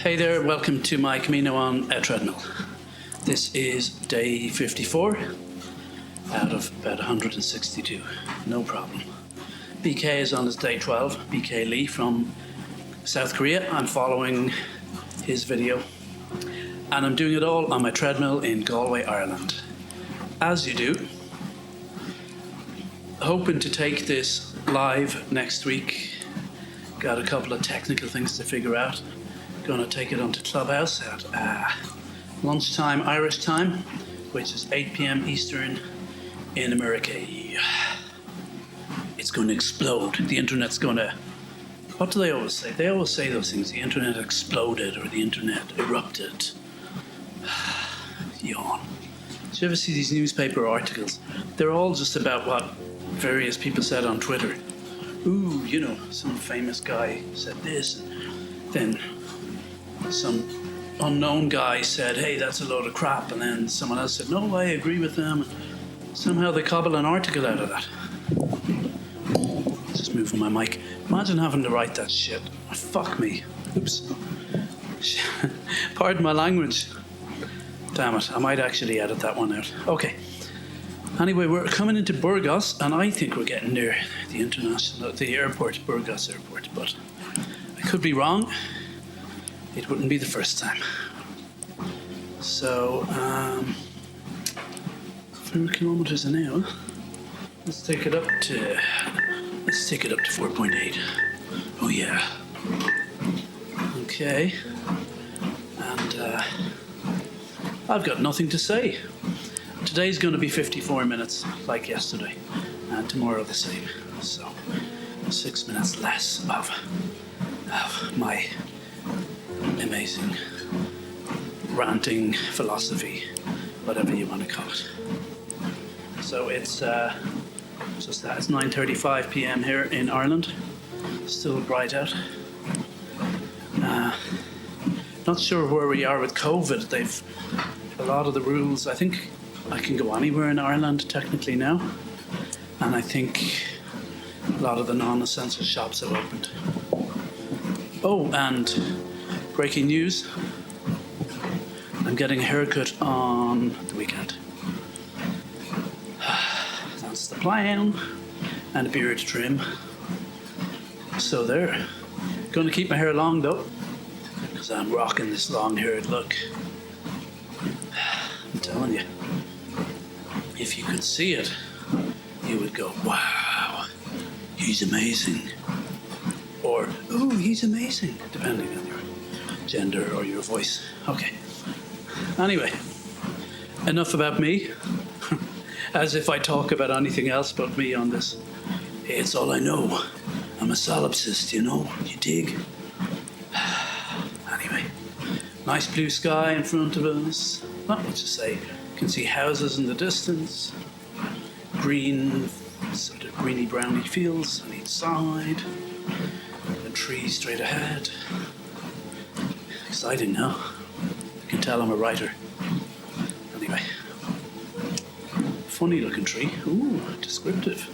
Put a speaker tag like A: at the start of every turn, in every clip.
A: Hey there, welcome to my Camino on a treadmill. This is day 54 out of about 162, no problem. BK is on his day 12, BK Lee from South Korea. I'm following his video and I'm doing it all on my treadmill in Galway, Ireland. As you do, hoping to take this live next week. Got a couple of technical things to figure out. Gonna take it onto Clubhouse at lunchtime Irish time, which is 8 p.m. Eastern in America. It's going to explode. The internet's going to... What do they always say? They always say those things. The internet exploded or the internet erupted. Yawn. Do you ever see these newspaper articles? They're all just about what various people said on Twitter. Ooh, you know, some famous guy said this. Then some unknown guy said, hey, that's a load of crap. And then someone else said, no, I agree with them. Somehow they cobble an article out of that. Just moving my mic. Imagine having to write that shit. Fuck me. Oops. Pardon my language. Damn it, I might actually edit that one out. Okay. Anyway, we're coming into Burgos, and I think we're getting near the airport, Burgos Airport, but I could be wrong. It wouldn't be the first time. So, 4 kilometers an hour. Let's take it up to 4.8. Oh yeah. Okay. And I've got nothing to say. Today's going to be 54 minutes, like yesterday, and tomorrow the same. So, 6 minutes less of my amazing ranting philosophy, whatever you want to call it. So it's just that. It's 9:35 p.m. here in Ireland. Still bright out. Not sure where we are with COVID. They've a lot of the rules. I think I can go anywhere in Ireland technically now, and I think a lot of the non-essential shops have opened. Oh, and breaking news, I'm getting a haircut on the weekend. That's the plan, and a beard trim. So there. Going to keep my hair long though, because I'm rocking this long-haired look. I'm telling you. If you could see it, you would go, wow, he's amazing. Or, oh, he's amazing, depending on your gender or your voice. Okay. Anyway, enough about me. As if I talk about anything else but me on this. Hey, it's all I know. I'm a solipsist, you know, you dig? Anyway, nice blue sky in front of us. Not much to say. You can see houses in the distance, green, sort of greeny browny fields on each side, and trees straight ahead. Exciting, no? You can tell I'm a writer. Anyway, funny looking tree. Ooh, descriptive.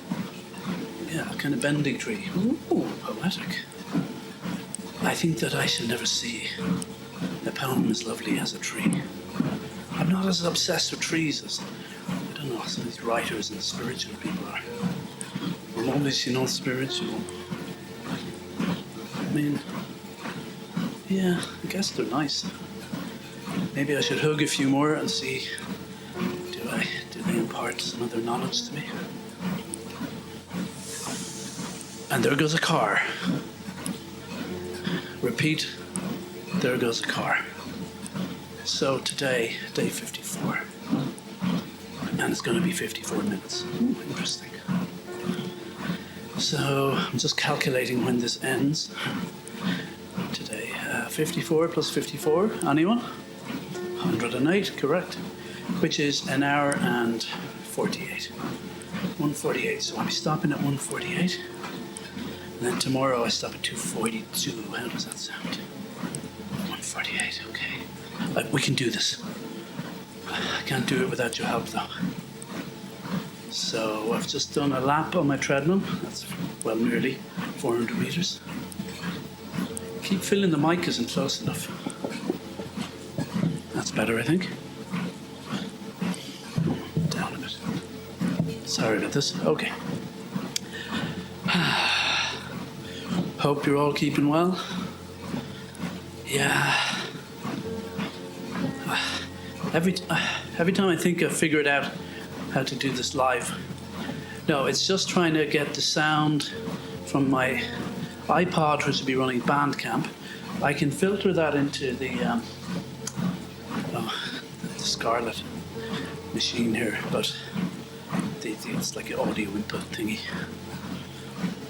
A: Yeah, kind of bending tree. Ooh, poetic. I think that I shall never see a poem as lovely as a tree. I'm not as obsessed with trees as, I don't know, some of these writers and spiritual people are. I'm always, spiritual. I mean, yeah, I guess they're nice. Maybe I should hug a few more and see, do they impart some of their knowledge to me? And there goes a car. Repeat, there goes a car. So today, day 54, and it's going to be 54 minutes. Ooh, interesting. So I'm just calculating when this ends. Today, 54 plus 54, anyone? 108, correct. Which is an hour and 48. 148, so I'll be stopping at 148. And then tomorrow I stop at 242. How does that sound? 148, okay. We can do this. I can't do it without your help though. So I've just done a lap on my treadmill. That's, well, nearly 400 meters. Keep feeling the mic isn't close enough. better, I think. Down a bit. Sorry about this. Okay. Hope you're all keeping well. Yeah. Every time I think I've figured out how to do this live, no, it's just trying to get the sound from my iPod, which will be running Bandcamp. I can filter that into the Scarlett machine here, but it's like an audio input thingy.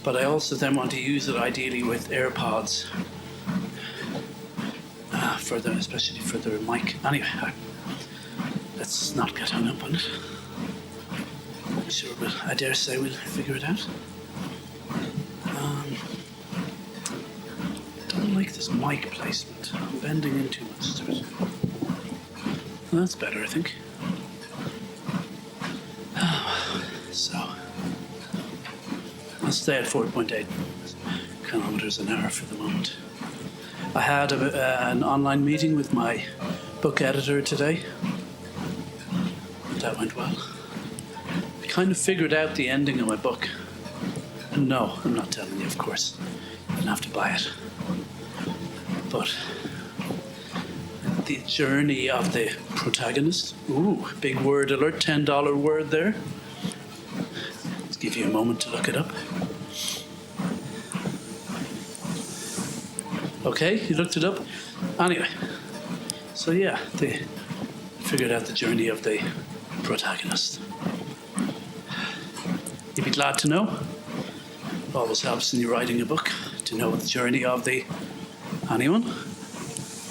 A: But I also then want to use it ideally with AirPods, especially for the mic. Anyway, let's not get hung up on it. I'm sure, but I dare say we'll figure it out. Don't like this mic placement. I'm bending in too much to it. Well, that's better, I think. So, I'll stay at 4.8 kilometers an hour for the moment. I had an online meeting with my book editor today. That went well. I kind of figured out the ending of my book. And no, I'm not telling you, of course. You don't have to buy it. But the journey of the protagonist. Ooh, big word alert, $10 word there. Let's give you a moment to look it up. Okay, you looked it up? Anyway, so yeah, they figured out the journey of the protagonist. You'd be glad to know. It always helps when you're writing a book to know the journey of the... Anyone?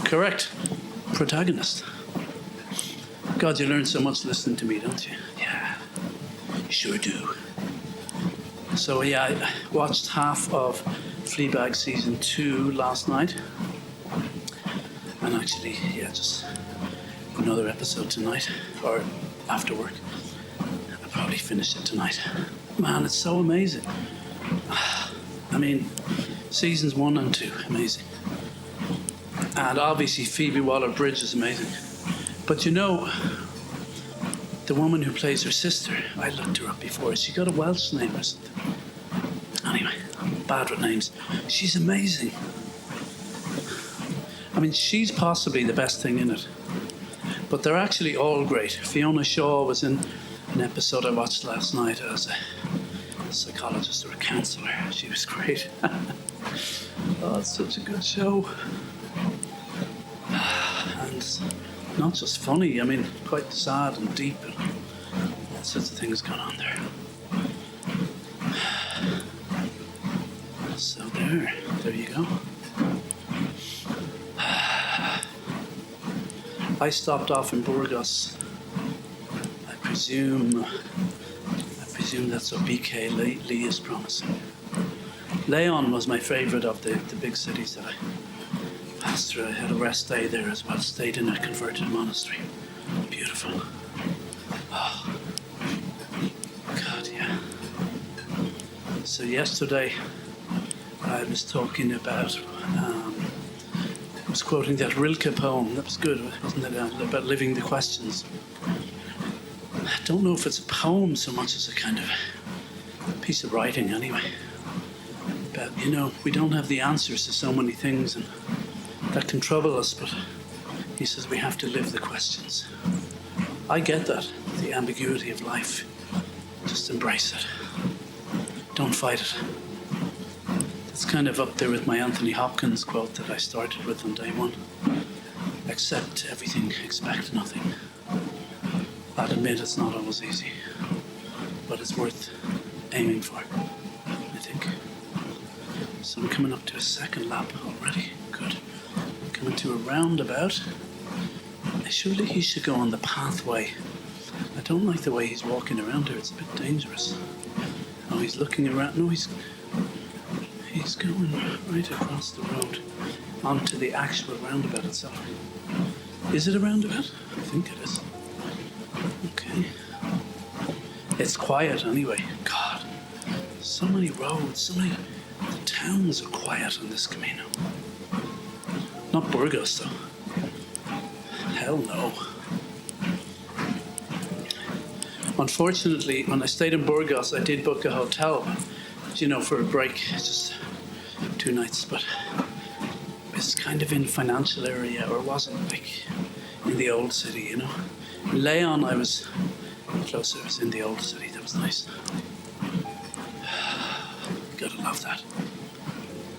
A: Correct. Protagonist. God, you learn so much listening to me, don't you? Yeah, you sure do. So yeah, I watched half of Fleabag season 2 last night. And actually, yeah, just another episode tonight, or after work. I'll probably finish it tonight. Man, it's so amazing. I mean, seasons 1 and 2, amazing. And obviously Phoebe Waller-Bridge is amazing. But you know, the woman who plays her sister, I looked her up before. She got a Welsh name or something. Anyway, I'm bad with names. She's amazing. I mean, she's possibly the best thing in it. But they're actually all great. Fiona Shaw was in an episode I watched last night as a psychologist or a counsellor. She was great. Oh, it's such a good show. And not just funny, I mean, quite sad and deep and all sorts of things going on there. So there you go. I stopped off in Burgos. I presume that's what BK Lee is promising. Leon was my favourite of the big cities that I passed through. I had a rest day there as well. Stayed in a converted monastery. Beautiful. Oh, God, yeah. So yesterday I was talking about, I was quoting that Rilke poem. That was good, wasn't it? About living the questions. I don't know if it's a poem so much as a kind of piece of writing anyway. But, you know, we don't have the answers to so many things and that can trouble us, but he says we have to live the questions. I get that, the ambiguity of life. Just embrace it. Don't fight it. It's kind of up there with my Anthony Hopkins quote that I started with on day one. Accept everything, expect nothing. I'll admit it's not always easy, but it's worth aiming for, I think. So I'm coming up to a second lap already. Good. Coming to a roundabout. Surely he should go on the pathway. I don't like the way he's walking around here. It's a bit dangerous. Oh, he's looking around. No, he's going right across the road onto the actual roundabout itself. Is it a roundabout? I think it is. Okay. It's quiet anyway. God, so many roads, so many towns are quiet on this Camino. Not Burgos though. hell no. Unfortunately, when I stayed in Burgos, I did book a hotel, for a break, just 2 nights, but it's kind of in financial area, or wasn't like in the old city, In Leon, I was closer, I was in the old city, that was nice. Gotta love that.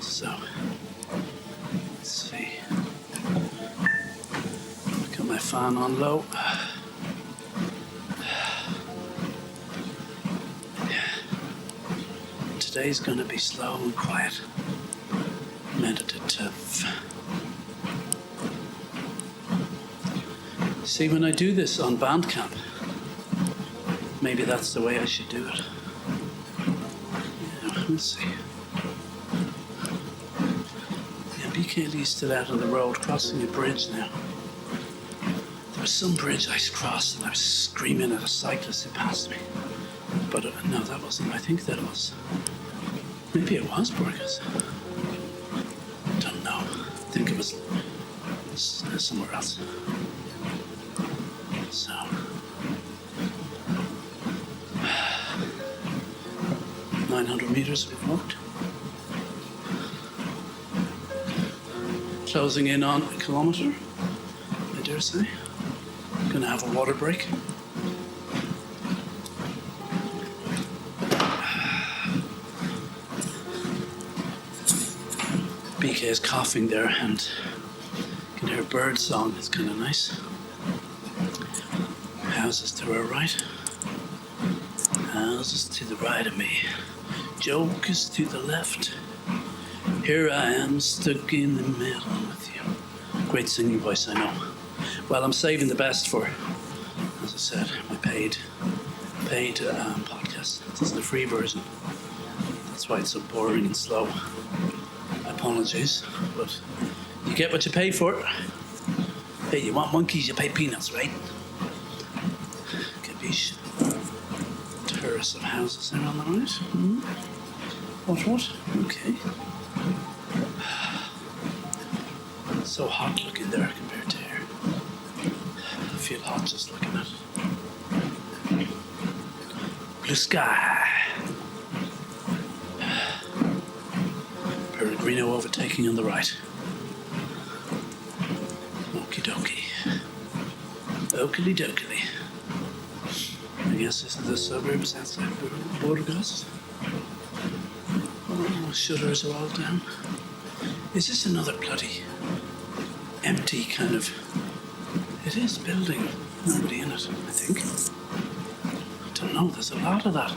A: So, let's see. Got my fan on low. Today's gonna be slow and quiet. Meditative. See, when I do this on Bandcamp, maybe that's the way I should do it. Yeah, let's see. Yeah, BK Lee's still out on the road, crossing a bridge now. There was some bridge I crossed and I was screaming at a cyclist who passed me. But no, that wasn't. I think that was. Maybe it was Burgos. Don't know. I think it was somewhere else. So. 900 meters we've walked. Closing in on a kilometre, I dare say. Gonna have a water break. BK is coughing there and you can hear a bird song, it's kind of nice. Houses to our right, houses to the right of me, jokers to the left. Here I am stuck in the middle with you. Great singing voice, I know. Well, I'm saving the best for, as I said, my paid podcast. This is the free version. That's why it's so boring and slow. Apologies, but you get what you pay for. Hey, you want monkeys, you pay peanuts, right? Capiche. Terrace of houses there on the right. Mm-hmm. What? Okay. So hot looking there compared to here. I feel hot just looking at it. Blue sky. Peregrino overtaking on the right. Okie dokie. Oakley dokley. I guess this is the suburbs outside Burgos. Oh, shutters are all down. Is this another bloody empty kind of... It is building. Nobody in it, I think. I don't know, there's a lot of that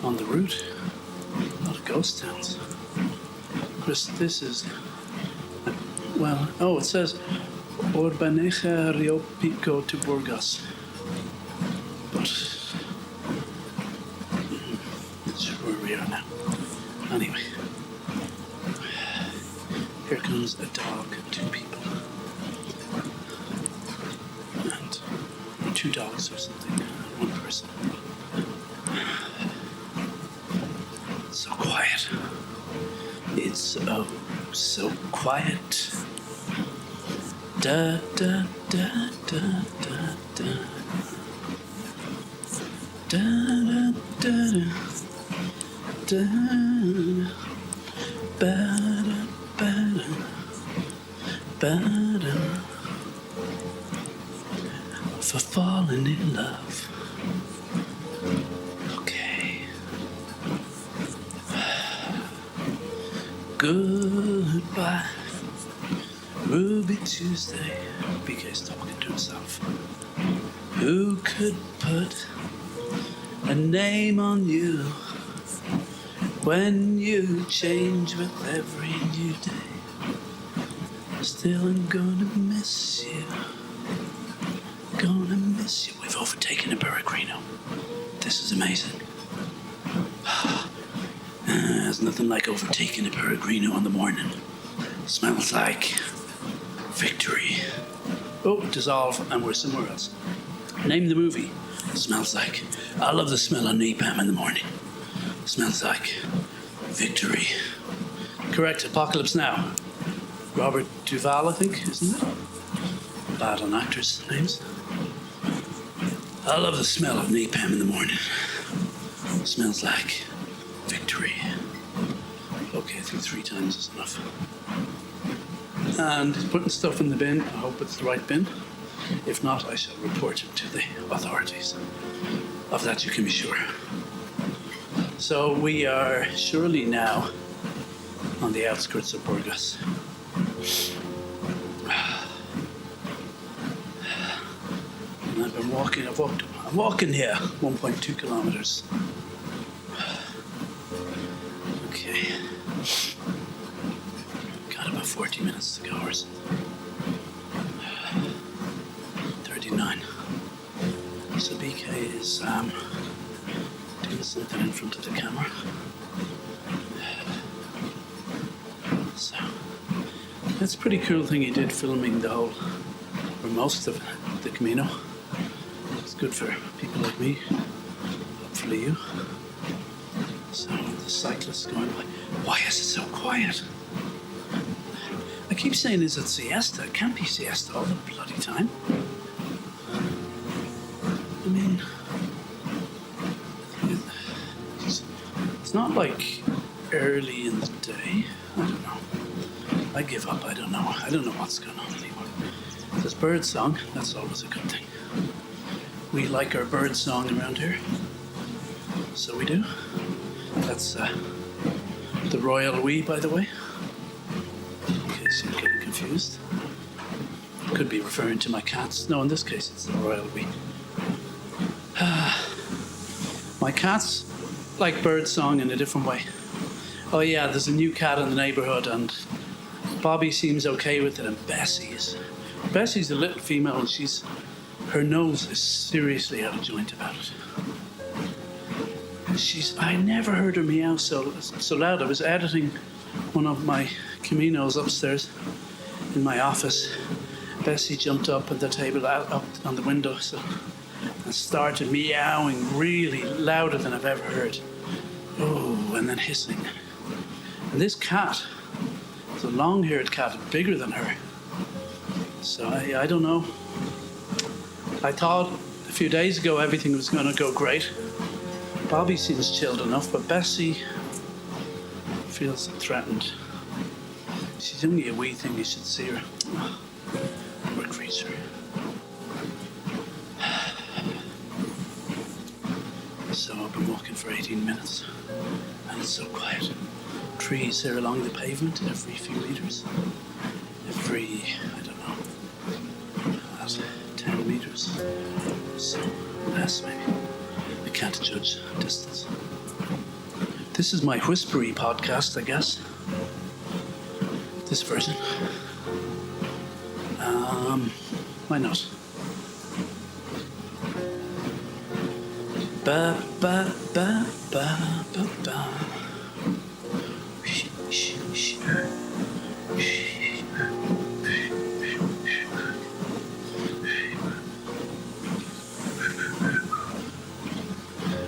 A: on the route. A lot of ghost towns. Chris, this is... Well, it says Orbaneja Rio Pico to Burgos. But... Not sure where we are now. Anyway. Here comes a dog, 2 people. And 2 dogs or something, 1 person. So quiet. It's so quiet. Da da da da da da. Da da da da da. Ba-da, ba-da, ba-da. For falling in love. Okay. Goodbye, Ruby Tuesday. BK's talking to himself. Who could put a name on you when you change with every new day? Still I'm gonna miss you. Gonna miss you. We've overtaken a Peregrino. This is amazing. There's nothing like overtaking a Peregrino in the morning. Smells like victory. Oh, dissolve, and we're somewhere else. Name the movie. Smells like. I love the smell of napalm in the morning. Smells like victory. Correct, Apocalypse Now. Robert Duvall, I think, isn't it? bad on actors' names. I love the smell of napalm in the morning. It smells like victory. Okay, I think 3 times is enough. And putting stuff in the bin. I hope it's the right bin. If not, I shall report it to the authorities. Of that you can be sure. So we are surely now on the outskirts of Burgos. And I'm walking here 1.2 kilometers. Okay. Got about 40 minutes to go or something. 39. So BK is doing something in front of the camera. So that's a pretty cool thing he did, filming the whole, or most of the Camino. It's good for people like me, hopefully you. So the cyclists going by. Why is it so quiet? I keep saying, is it siesta? It can't be siesta all the bloody time. I mean, it's not like early in the day. I don't know. I give up. I don't know. I don't know what's going on anymore. There's bird song. That's always a good thing. We like our bird song around here. So we do. That's the royal we, by the way. In case you're getting confused. Could be referring to my cats. No, in this case it's the royal we. My cats like bird song in a different way. Oh yeah, there's a new cat in the neighbourhood and Bobby seems okay with it, and Bessie's a little female and her nose is seriously out of joint about it. I never heard her meow so loud. I was editing one of my Caminos upstairs in my office. Bessie jumped up at the table up on the windowsill and started meowing really louder than I've ever heard. Oh, and then hissing. And this cat, it's a long-haired cat, bigger than her. So I don't know. I thought a few days ago everything was going to go great. Bobby seems chilled enough, but Bessie feels threatened. She's only a wee thing, you should see her. Oh, poor creature. So I've been walking for 18 minutes, and it's so quiet. Trees here along the pavement every few meters. Every, I don't know, about 10 meters. So less maybe. I can't judge distance. This is my whispery podcast, I guess. This version. Why not? Ba ba ba ba ba ba.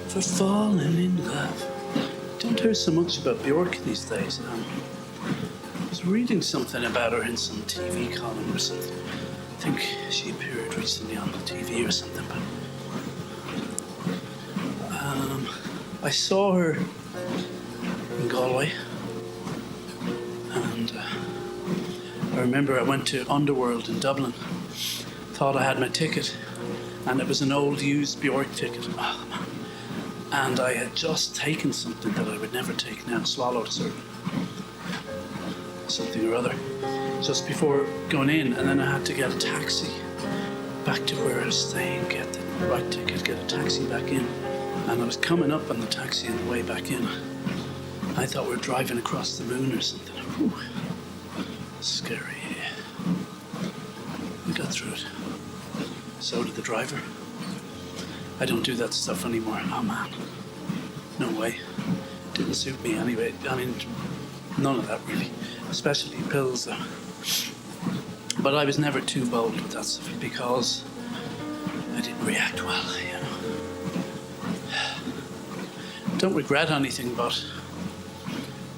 A: For falling in love. Don't hear so much about Bjork these days. I was reading something about her in some TV column or something. I think she appeared recently on the TV or something. But I saw her in Galway, and I remember I went to Underworld in Dublin. Thought I had my ticket, and it was an old used Bjork ticket. Oh, man. And I had just taken something that I would never take now, swallowed something or other, just before going in, and then I had to get a taxi back to where I was staying, get the right ticket, get a taxi back in, and I was coming up on the taxi on the way back in. I thought we were driving across the moon or something. Whew. Scary. We got through it. So did the driver. I don't do that stuff anymore. Oh man, no way. Didn't suit me anyway. I mean, none of that really, especially pills. But I was never too bold with that stuff because I didn't react well, you know. Don't regret anything, but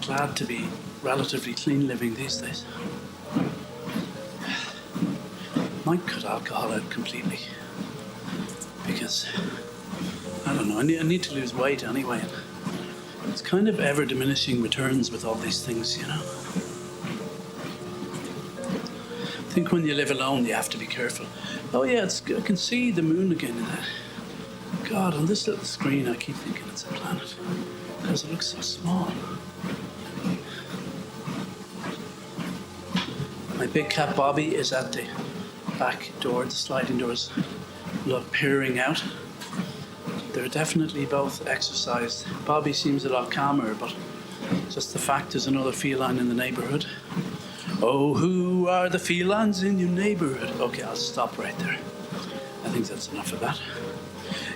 A: glad to be relatively clean living these days. might cut alcohol out completely because, I don't know, I need to lose weight anyway. It's kind of ever diminishing returns with all these things, you know. I think when you live alone, you have to be careful. Oh yeah, I can see the moon again in that. God, on this little screen, I keep thinking it's a planet because it looks so small. My big cat Bobby is at the back door, the sliding doors, peering out. They're definitely both exercised. Bobby seems a lot calmer, but just the fact there's another feline in the neighborhood. Oh, who are the felines in your neighborhood? Okay, I'll stop right there. I think that's enough of that.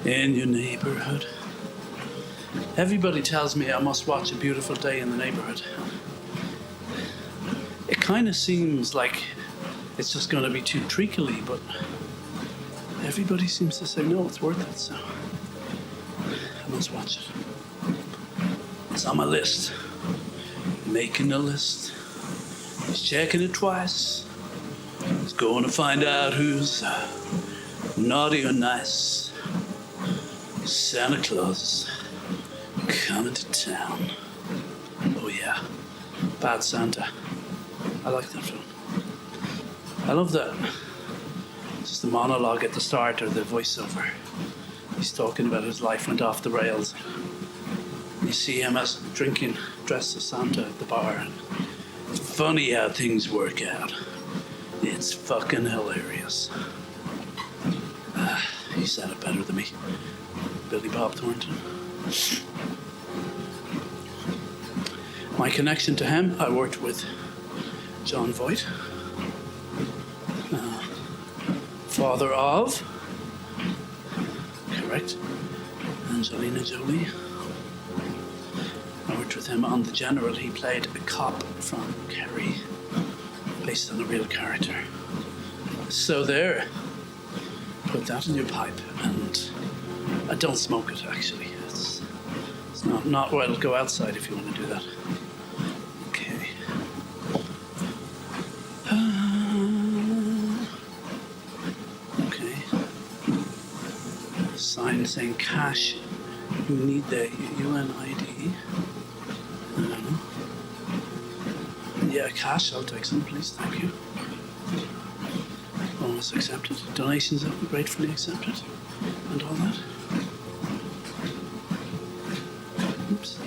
A: In your neighborhood. Everybody tells me I must watch A Beautiful Day in the Neighborhood. It kind of seems like it's just going to be too treacly, but everybody seems to say, no, it's worth it, so I must watch it. It's on my list. Making a list. He's checking it twice. He's going to find out who's naughty or nice. Santa Claus coming to town. Oh yeah, Bad Santa. I like that film. I love that. Just the monologue at the start or the voiceover. He's talking about his life went off the rails. You see him as drinking, dressed as Santa at the bar. It's funny how things work out. It's fucking hilarious. He said it better than me. Billy Bob Thornton. My connection to him, I worked with John Voight, father of, correct, Angelina Jolie. I worked with him on The General. He played a cop from Kerry, based on a real character. So there, put that in your pipe, and I don't smoke it actually. It's not well. Go outside if you want to do that. Okay. Okay. Sign saying cash. You need the UNID. Yeah, cash. I'll take some, please. Thank you. Almost accepted. Donations are gratefully accepted. And all that. Oops.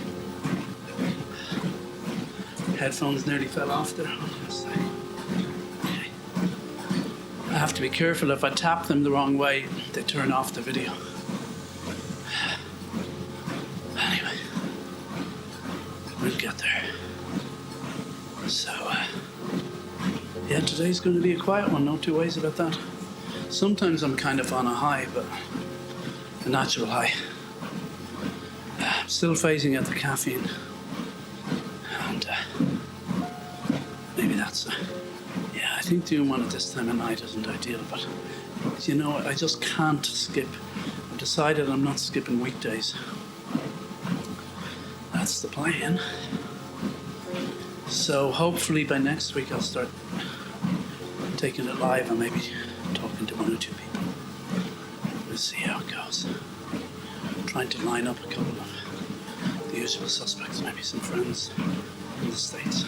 A: Headphones nearly fell off there. Okay. I have to be careful. If I tap them the wrong way, they turn off the video. Anyway, we'll get there. So, yeah, today's going to be a quiet one. No two ways about that. Sometimes I'm kind of on a high, but a natural high. Still phasing out the caffeine. And maybe that's... yeah, I think doing one at this time of night isn't ideal, but you know, I just can't skip. I've decided I'm not skipping weekdays. That's the plan. So hopefully by next week I'll start taking it live and maybe talking to one or two people. We'll see how it goes. I'm trying to line up a couple of the usual suspects, maybe some friends in the States.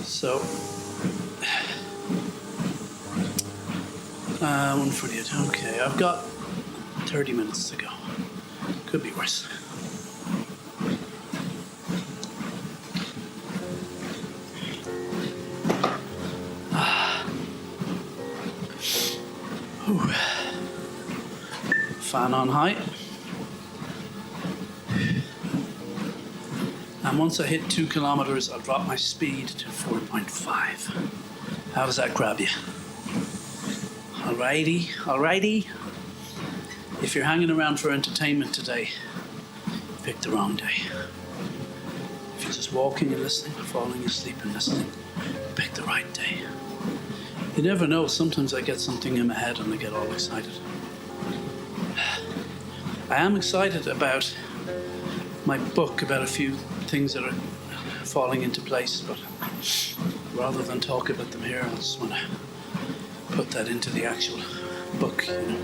A: So, 1:48. Okay, I've got 30 minutes to go. Could be worse. Fan on high. And once I hit 2 kilometers, I'll drop my speed to 4.5. How does that grab you? Alrighty. If you're hanging around for entertainment today, pick the wrong day. If you're just walking and listening, falling asleep and listening, pick the right day. You never know, sometimes I get something in my head and I get all excited. I am excited about my book, about a few things that are falling into place, but rather than talk about them here, I just want to put that into the actual book. You know.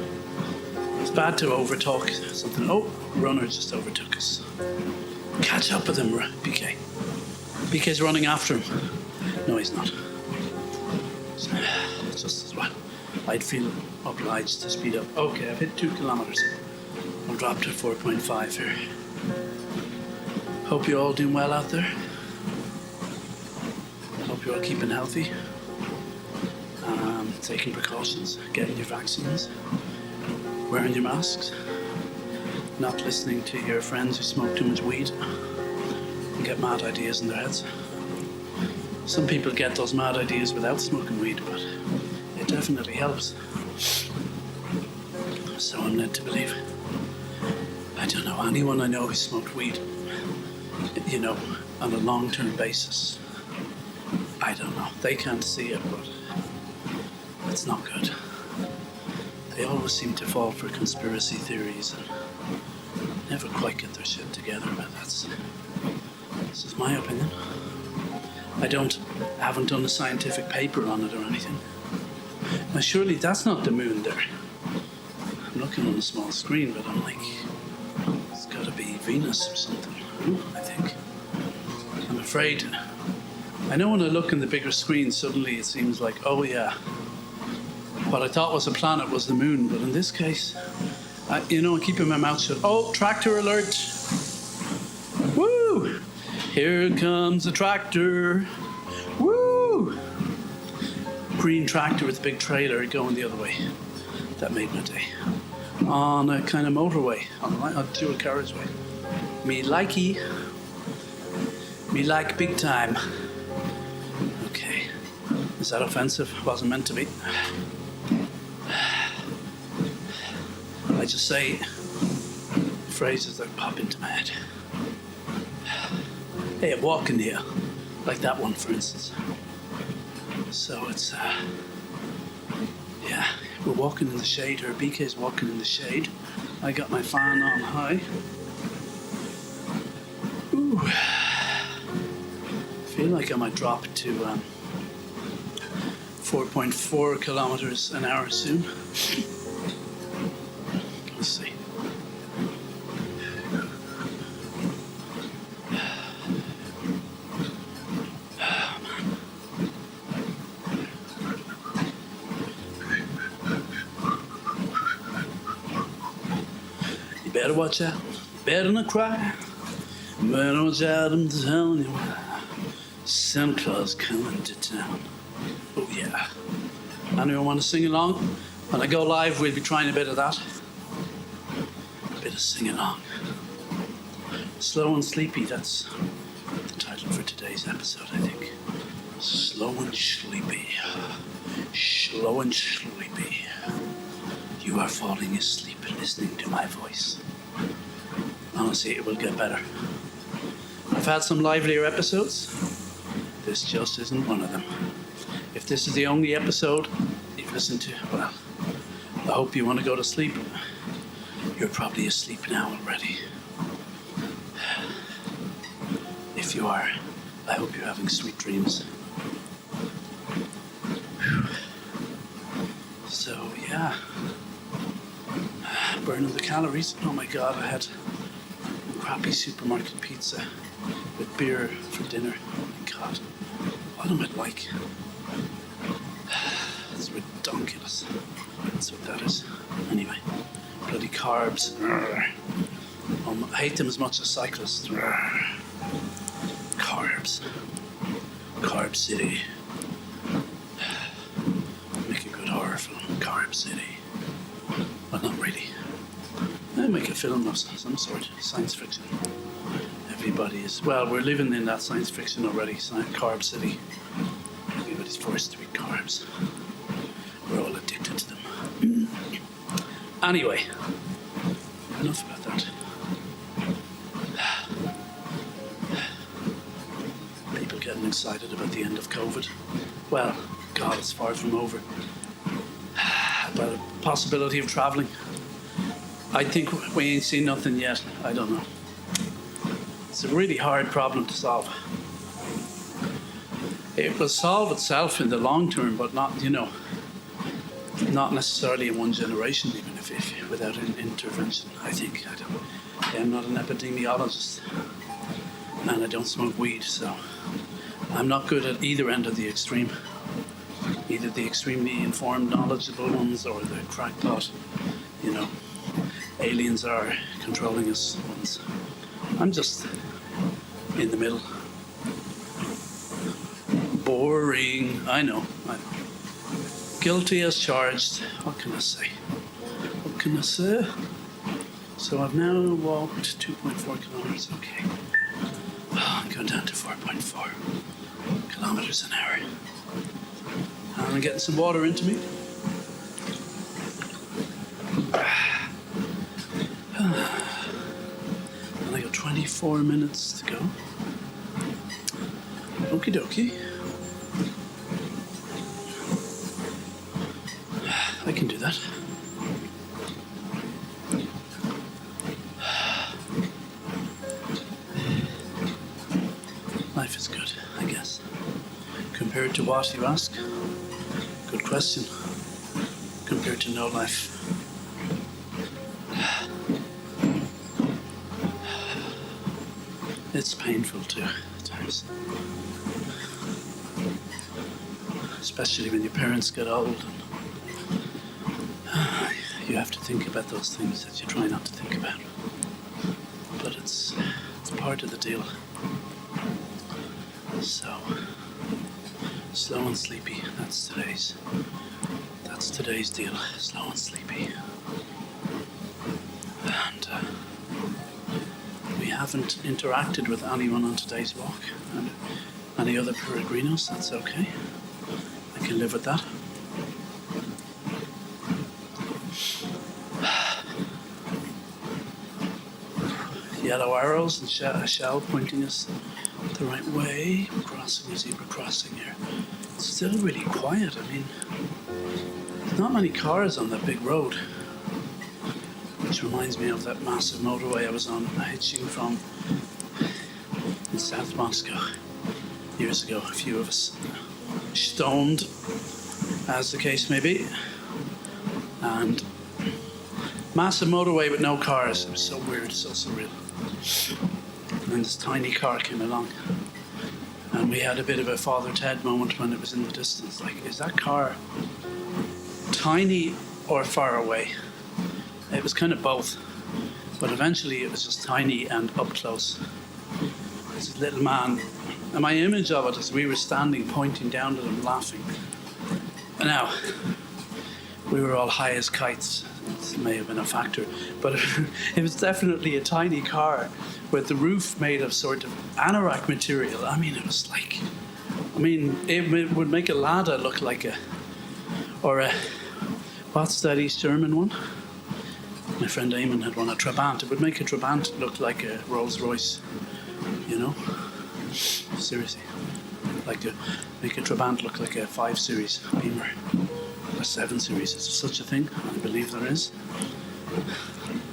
A: It's bad to overtalk something. Oh, runner just overtook us. Catch up with him, BK. BK's running after him. No, he's not. So, just as well. I'd feel obliged to speed up. Okay, I've hit 2 kilometers. I'll drop to 4.5 here. Hope you're all doing well out there. Hope you're all keeping healthy. Taking precautions, getting your vaccines, wearing your masks, not listening to your friends who smoke too much weed and get mad ideas in their heads. Some people get those mad ideas without smoking weed, but it definitely helps. So I'm led to believe. I don't know anyone I know who smoked weed, you know, on a long-term basis. I don't know. They can't see it, but it's not good. They always seem to fall for conspiracy theories and never quite get their shit together, but this is my opinion. I haven't done a scientific paper on it or anything. Now surely that's not the moon there. I'm looking on a small screen, but I'm like, it's gotta be Venus or something, I think. I'm afraid. I know when I look in the bigger screen, suddenly it seems like, oh yeah, what I thought was a planet was the moon, but in this case, I'm keeping my mouth shut. Oh, tractor alert! Woo! Here comes a tractor. Woo! Green tractor with a big trailer going the other way. That made my day. On a kind of motorway, on a dual carriageway. Me likey. Me like big time. Okay. Is that offensive? Wasn't meant to be. I just say phrases that pop into my head. Hey, I'm walking here. Like that one, for instance. So it's, yeah, we're walking in the shade here. BK's walking in the shade. I got my fan on high. Ooh. I feel like I might drop to 4.4 kilometers an hour soon. Let's see. You better watch out. You better not cry. You better watch out. I'm telling you. Santa Claus coming to town. Oh yeah. Anyone want to sing along? When I go live, we'll be trying a bit of that. A bit of sing along. Slow and Sleepy, that's the title for today's episode, I think. Slow and Sleepy. Slow and Sleepy. You are falling asleep listening to my voice. Honestly, it will get better. I've had some livelier episodes. This just isn't one of them. If this is the only episode you've listened to, well, I hope you want to go to sleep. You're probably asleep now already. If you are, I hope you're having sweet dreams. So, yeah. Burning the calories. Oh my God, I had crappy supermarket pizza with beer for dinner. Oh my God. What am I like? It's ridiculous. That's what that is. Anyway, bloody carbs. I hate them as much as cyclists. Carbs. Carb City. Make a good horror film. Carb City. Well, not really. I'll make a film of some sort. Science fiction. Everybody is... Well, we're living in that science fiction already. Carb City. Everybody's forced to eat carbs. We're all addicted to them. Anyway, enough about that. People getting excited about the end of COVID. Well, God, it's far from over. About a possibility of travelling. I think we ain't seen nothing yet. I don't know. It's a really hard problem to solve. it will solve itself in the long term, but not, not necessarily in one generation, even if without an intervention. I think I'm not an epidemiologist, and I don't smoke weed, so I'm not good at either end of the extreme. Either the extremely informed, knowledgeable ones, or the crackpot, aliens are controlling us ones. I'm just in the middle. Boring. I know. Guilty as charged. What can I say? So I've now walked 2.4 kilometers. Okay. Go down to 4.4 kilometers an hour. And I'm getting some water into me. And I got 24 minutes to go. Okie dokie. I can do that. Life is good, I guess. Compared to what, you ask? Good question. Compared to no life. It's painful too, at times. Especially when your parents get old and you have to think about those things that you try not to think about. But it's part of the deal. So, slow and sleepy, that's today's deal, slow and sleepy. And we haven't interacted with anyone on today's walk, and any other peregrinos, that's okay. I can live with that. Yellow arrows and a shell pointing us the right way. We're crossing a zebra crossing here. It's still really quiet. I mean, there's not many cars on that big road, which reminds me of that massive motorway I was on hitching from in South Moscow years ago. A few of us stoned, as the case may be, and massive motorway with no cars. It was so weird, so surreal. And then this tiny car came along, and we had a bit of a Father Ted moment when it was in the distance. Like, is that car tiny or far away? It was kind of both, but eventually it was just tiny and up close. This little man, and my image of it is we were standing pointing down at him laughing. And now, we were all high as kites. It may have been a factor, but it was definitely a tiny car with the roof made of sort of anorak material. I mean, it was like, it would make a Lada look like what's that East German one? My friend Eamon had one, a Trabant. It would make a Trabant look like a Rolls Royce, Seriously. Like to make a Trabant look like a 5 Series Beamer. A 7 Series, is there such a thing? I believe there is.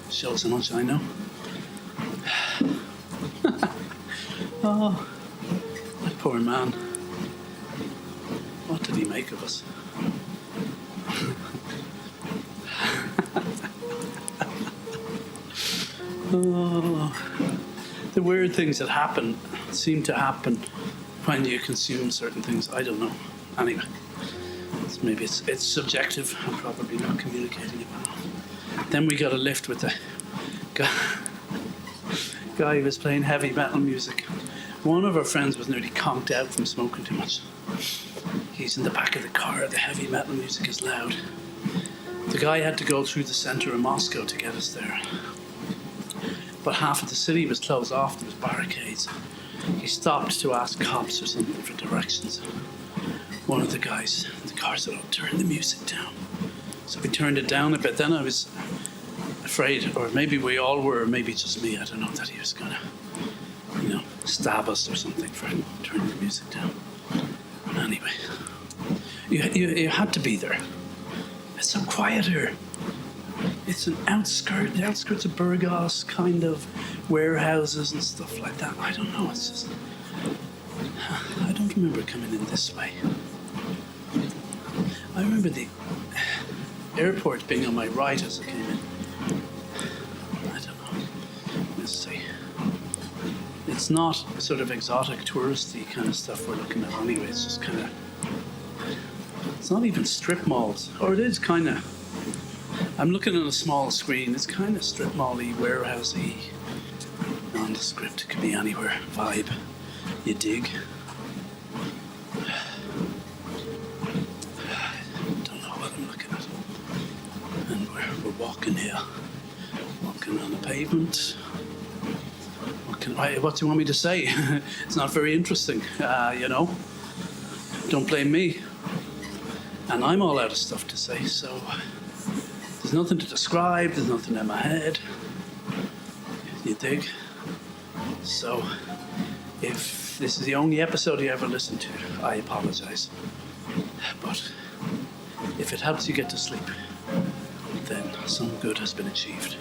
A: Shows how much I know. Oh, that poor man. What did he make of us? Oh, the weird things that happen seem to happen when you consume certain things. I don't know. Anyway. Maybe it's subjective. I'm probably not communicating it well. Then we got a lift with the guy who was playing heavy metal music. One of our friends was nearly conked out from smoking too much. He's in the back of the car. The heavy metal music is loud. The guy had to go through the center of Moscow to get us there. But half of the city was closed off. There was barricades. He stopped to ask cops or something for directions. One of the guys in the car said, "Oh, turn the music down." So we turned it down a bit. Then I was afraid, or maybe we all were, or maybe just me, I don't know, that he was going to, stab us or something for turning the music down. But anyway, you had to be there. It's so quiet here. It's the outskirts of Burgos, kind of warehouses and stuff like that. I don't know, it's just I don't remember coming in this way. I remember the airport being on my right as I came in. I don't know. Let's see. It's not sort of exotic touristy kind of stuff we're looking at anyway. It's just kind of... It's not even strip malls. Or it is kind of... I'm looking at a small screen. It's kind of strip mall-y, warehousey, nondescript. It could be anywhere. Vibe. You dig? Don't know what I'm looking at. And we're walking here. Walking on the pavement. What do you want me to say? It's not very interesting, you know. Don't blame me. And I'm all out of stuff to say, so there's nothing to describe, there's nothing in my head. You dig? So, if this is the only episode you ever listen to, I apologize. But if it helps you get to sleep, then some good has been achieved.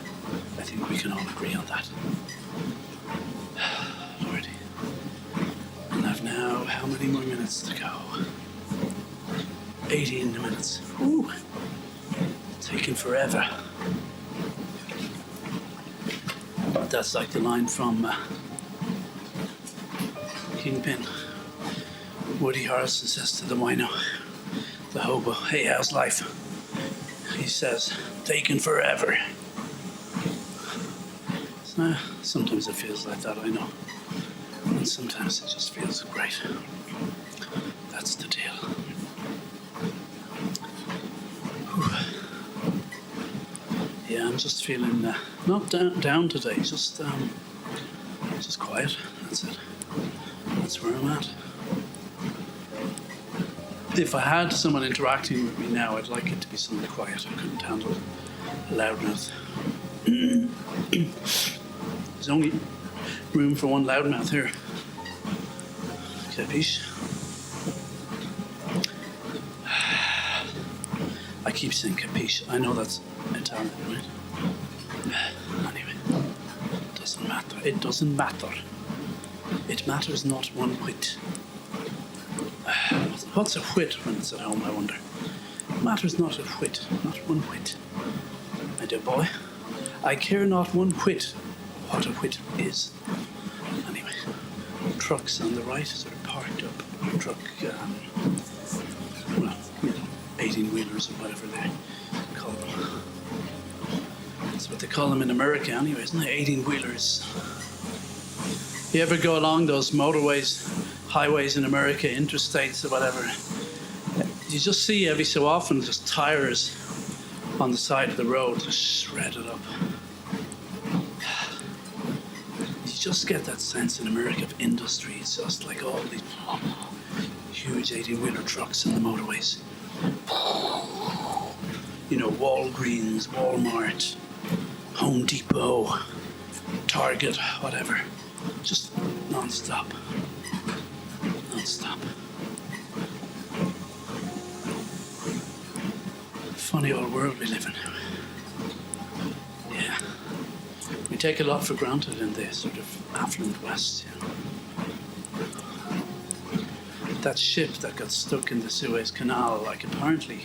A: I think we can all agree on that. Lordy. And I've now, how many more minutes to go? 18 minutes. Ooh. Taking forever. That's like the line from Kingpin. Woody Harrelson says to the wino, the hobo, "Hey, how's life?" He says, "Taking forever." So, sometimes it feels like that, I know. And sometimes it just feels great. That's the deal. Whew. Yeah, I'm just feeling not down today, just quiet. That's it. That's where I'm at. If I had someone interacting with me now, I'd like it to be something quiet. I couldn't handle a loudmouth. There's only room for one loudmouth here. Capiche? I keep saying capiche. I know that's Italian, right? Anyway, it doesn't matter. It doesn't matter. It matters not one whit. What's a whit when it's at home, I wonder? It matters not a whit, not one whit. My dear boy, I care not one whit what a whit is. Anyway, trucks on the right, sort of parked up. Truck, well, you know, 18-wheelers or whatever they call them. That's what they call them in America anyway, isn't it? 18-wheelers. You ever go along those motorways, highways in America, interstates or whatever, you just see every so often just tires on the side of the road just shredded up. You just get that sense in America of industry. It's just like all these huge 18-wheeler trucks on the motorways. You know, Walgreens, Walmart, Home Depot, Target, whatever. Just non-stop. Non-stop. Funny old world we live in. Yeah. We take a lot for granted in the sort of affluent West, you know. That ship that got stuck in the Suez Canal, like apparently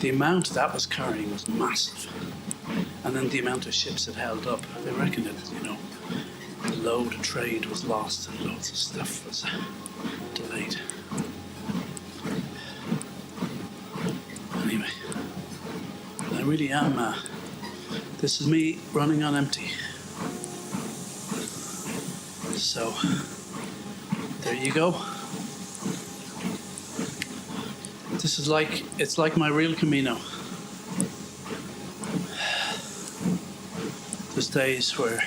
A: the amount that was carrying was massive. And then the amount of ships it held up, they reckon that, you know, a load of trade was lost and loads of stuff was delayed. Anyway, I really am, this is me running on empty. So, there you go. This is like, it's like my real Camino. There's days where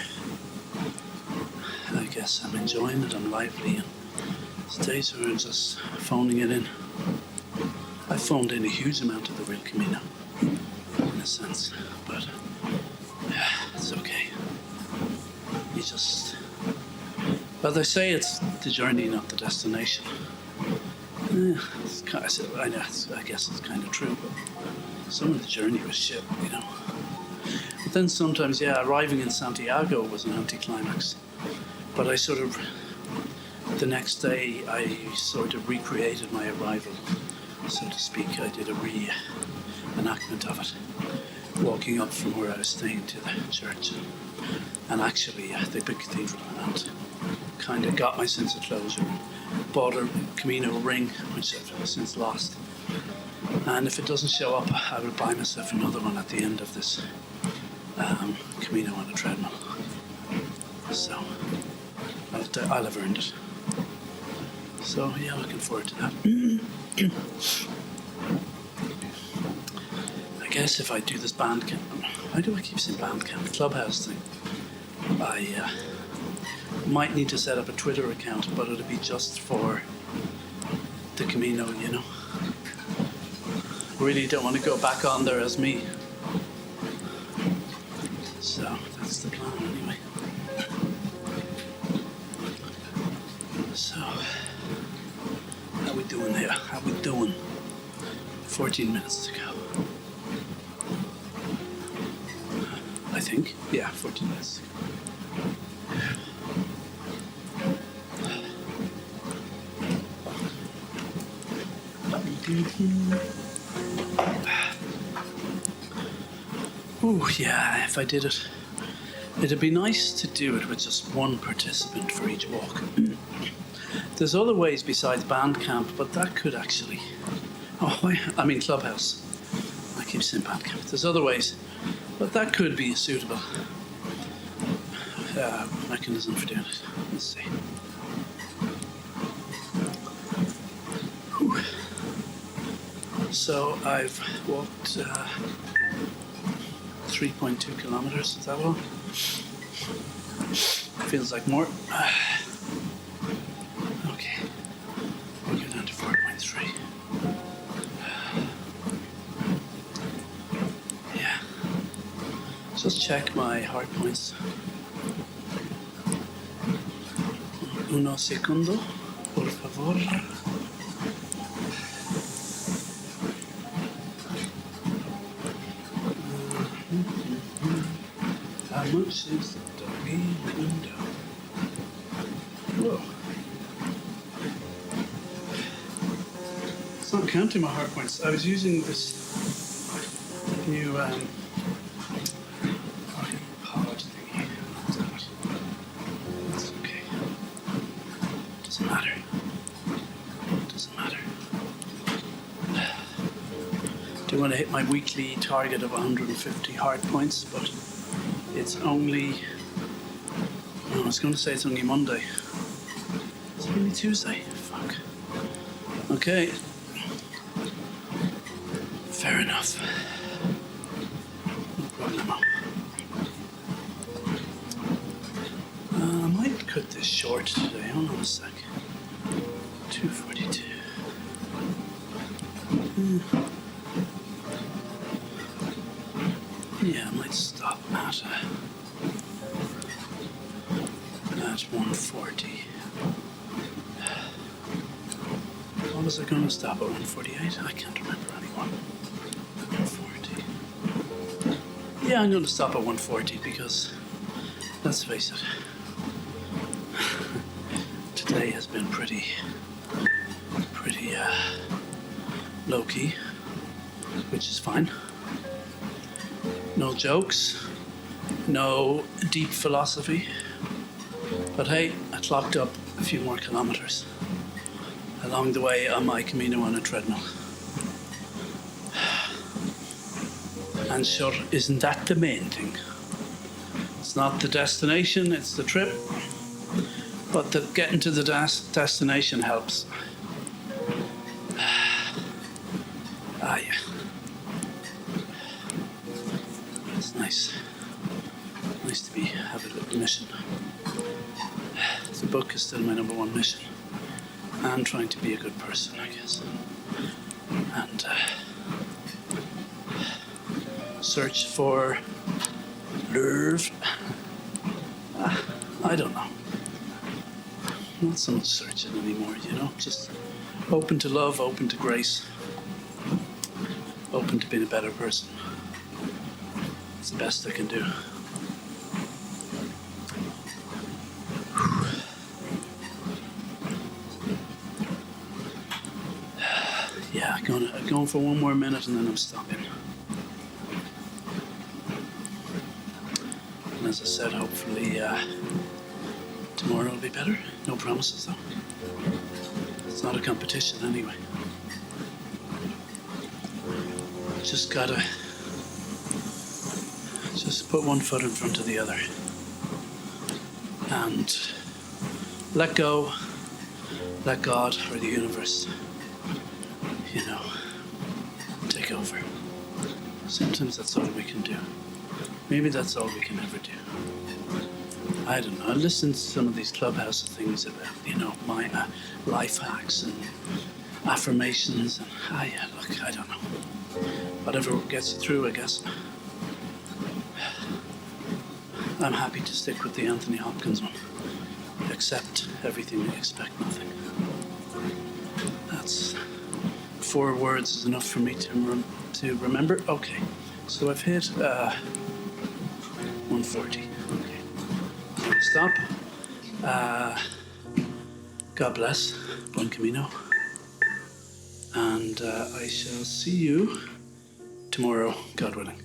A: I guess I'm enjoying it, I'm lively, and there's days where I'm just phoning it in. I phoned in a huge amount of the real Camino, in a sense, but yeah, it's okay. You just, well, they say it's the journey, not the destination. It's kind of, I guess it's kind of true, but some of the journey was shit, you know. But then sometimes, yeah, arriving in Santiago was an anticlimax. But I sort of the next day I sort of recreated my arrival, so to speak. I did a reenactment of it, walking up from where I was staying to the church, and actually the big cathedral, and kind of got my sense of closure. Bought a Camino ring, which I've since lost. And if it doesn't show up, I will buy myself another one at the end of this Camino on a treadmill. So I'll have earned it. So yeah, looking forward to that. I guess if I do this band camp, why do I keep saying band camp? Clubhouse thing. I might need to set up a Twitter account, but it'll be just for the Camino, you know. Really don't want to go back on there as me. So that's the plan anyway. So, how we doing here? How we doing? 14 minutes to go. I think. Yeah, 14 minutes to go. Oh yeah, if I did it, it'd be nice to do it with just one participant for each walk. There's other ways besides band camp, but that could actually, I mean Clubhouse. I keep saying band camp. There's other ways, but that could be a suitable mechanism for doing it. Let's see. Whew. So I've walked 3.2 kilometers, is that all? Feels like more. Okay, we'll go down to 4.3. Yeah, just check my heart points. Uno segundo, por favor. How much is the doggy window? Whoa. It's not counting my heart points. I was using this new pod thingy. That's okay. Doesn't matter. Doesn't matter. Do want to hit my weekly target of 150 heart points, but it's only, I was going to say it's only Monday. It's only Tuesday. Fuck. Okay. Fair enough. No problemo. I might cut this short today. Hold on a sec. 2:42. Yeah, I might stop at 140. What was I going to stop at 148? I can't remember anymore. 140. Yeah, I'm going to stop at 140 because, let's face it, today has been pretty low-key, which is fine. No jokes, no deep philosophy, but hey, I clocked up a few more kilometers along the way on my Camino on a treadmill. And sure, isn't that the main thing? It's not the destination, it's the trip, but getting to the destination helps. Yeah. It's nice. Nice to have a little mission. The book is still my number one mission. And trying to be a good person, I guess. And search for love. I don't know. Not so much searching anymore, you know. Just open to love, open to grace. Open to being a better person. It's the best I can do. Going for one more minute and then I'm stopping. And as I said, hopefully tomorrow will be better. No promises though. It's not a competition anyway. Just gotta put one foot in front of the other and let go, let God or the universe, take over. Sometimes that's all we can do. Maybe that's all we can ever do. I don't know. I listened to some of these Clubhouse things about, my life hacks and affirmations and, look, I don't know. Whatever gets you through, I guess. I'm happy to stick with the Anthony Hopkins one. Accept everything, expect nothing. That's 4 words is enough for me to remember. Okay, so I've hit 140. Okay, stop. God bless. Buen Camino. And I shall see you tomorrow, God willing.